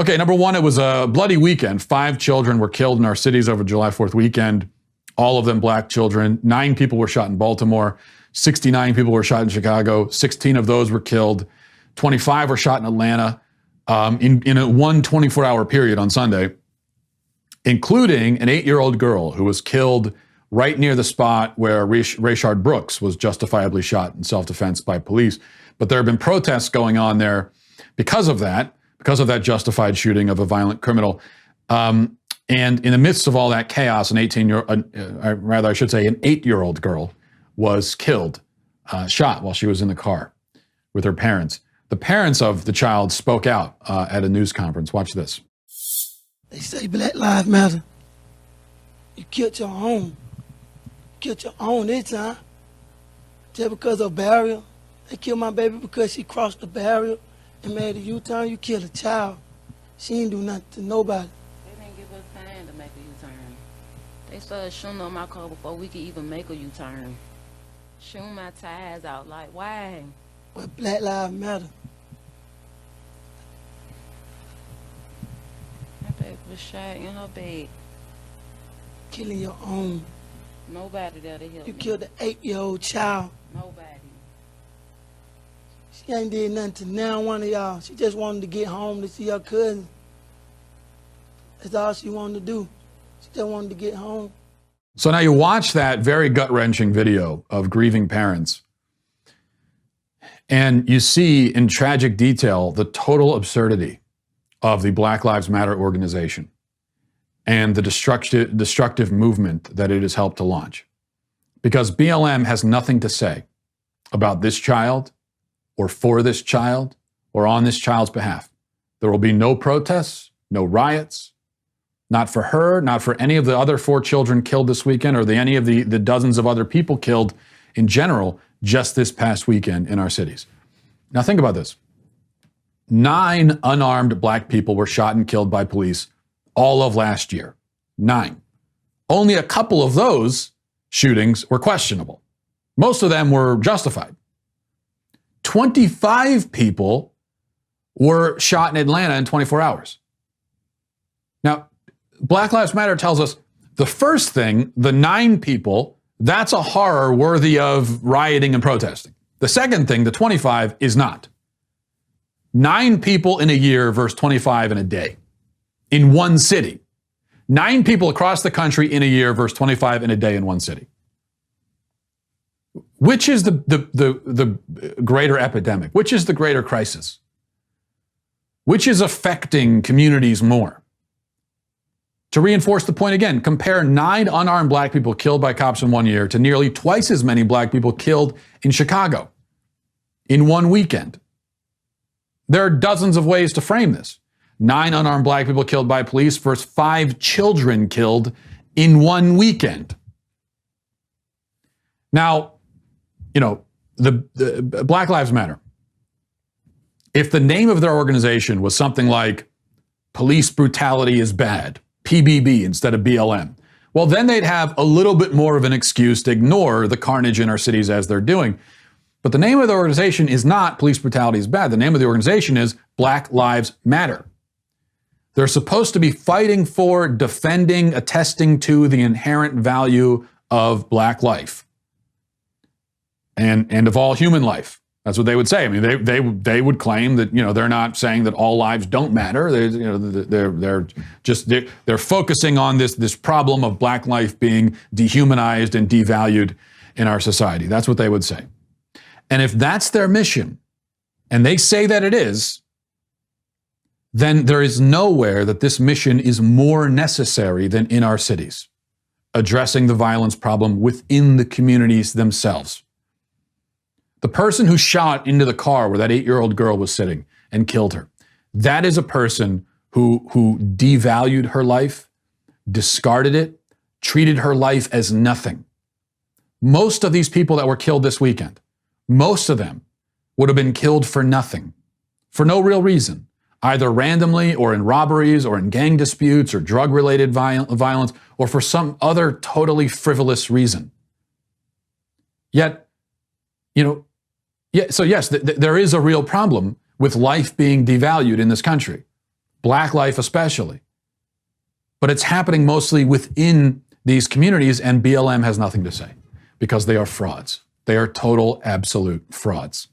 Okay, number one, it was a bloody weekend. 5 children were killed in our cities over July 4th weekend, all of them black children. 9 people were shot in Baltimore. 69 people were shot in Chicago. 16 of those were killed. 25 were shot in Atlanta in a 24-hour period on Sunday, including an 8-year-old girl who was killed right near the spot where Rayshard Brooks was justifiably shot in self-defense by police. But there have been protests going on there because of that justified shooting of a violent criminal. And in the midst of all that chaos, an 8-year-old girl was killed, shot while she was in the car with her parents. The parents of the child spoke out at a news conference. Watch this. They say Black Lives Matter. You killed your own. Killed your own this time. Just because of barrier. They killed my baby because she crossed the barrier and made a U-turn. You killed a child. She ain't do nothing to nobody. They didn't give us time to make a U-turn. They started shooting on my car before we could even make a U-turn. Shooting my tires out, like, why? But Black Lives Matter. My baby was shot in her bed. Killing your own. Nobody there to help You me. killed an 8-year-old child. Nobody. She ain't did nothing to now one of y'all. She just wanted to get home to see her cousin. That's all she wanted to do. She just wanted to get home. So now you watch that very gut-wrenching video of grieving parents, and you see in tragic detail the total absurdity of the Black Lives Matter organization and the destructive movement that it has helped to launch. Because BLM has nothing to say about this child or for this child or on this child's behalf. There will be no protests, no riots, not for her, not for any of the other 4 children killed this weekend or any of the dozens of other people killed in general just this past weekend in our cities. Now think about this. 9 unarmed black people were shot and killed by police all of last year. 9. Only a couple of those shootings were questionable. Most of them were justified. 25 people were shot in Atlanta in 24 hours. Now, Black Lives Matter tells us the first thing, the 9 people, that's a horror worthy of rioting and protesting. The second thing, the 25, is not. 9 people in a year versus 25 in a day. In one city. 9 people across the country in a year versus 25 in a day in one city. Which is the greater epidemic? Which is the greater crisis? Which is affecting communities more? To reinforce the point again, compare 9 unarmed black people killed by cops in one year to nearly twice as many black people killed in Chicago in one weekend. There are dozens of ways to frame this. 9 unarmed black people killed by police versus 5 children killed in one weekend. Now, you know, the Black Lives Matter. If the name of their organization was something like Police Brutality is Bad, PBB instead of BLM, well, then they'd have a little bit more of an excuse to ignore the carnage in our cities as they're doing. But the name of the organization is not Police Brutality is Bad. The name of the organization is Black Lives Matter. They're supposed to be fighting for, defending, attesting to the inherent value of black life and of all human life. That's what they would say. I mean, they would claim that, you know, they're not saying that all lives don't matter. They're focusing on this problem of black life being dehumanized and devalued in our society. That's what they would say. And if that's their mission, and they say that it is, then there is nowhere that this mission is more necessary than in our cities, addressing the violence problem within the communities themselves. The person who shot into the car where that 8-year-old girl was sitting and killed her, that is a person who devalued her life, discarded it, treated her life as nothing. Most of these people that were killed this weekend, most of them would have been killed for nothing, for no real reason, either randomly or in robberies or in gang disputes or drug-related violence or for some other totally frivolous reason. Yet, you know, so yes, there is a real problem with life being devalued in this country. Black life especially. But it's happening mostly within these communities, and BLM has nothing to say because they are frauds. They are total, absolute frauds.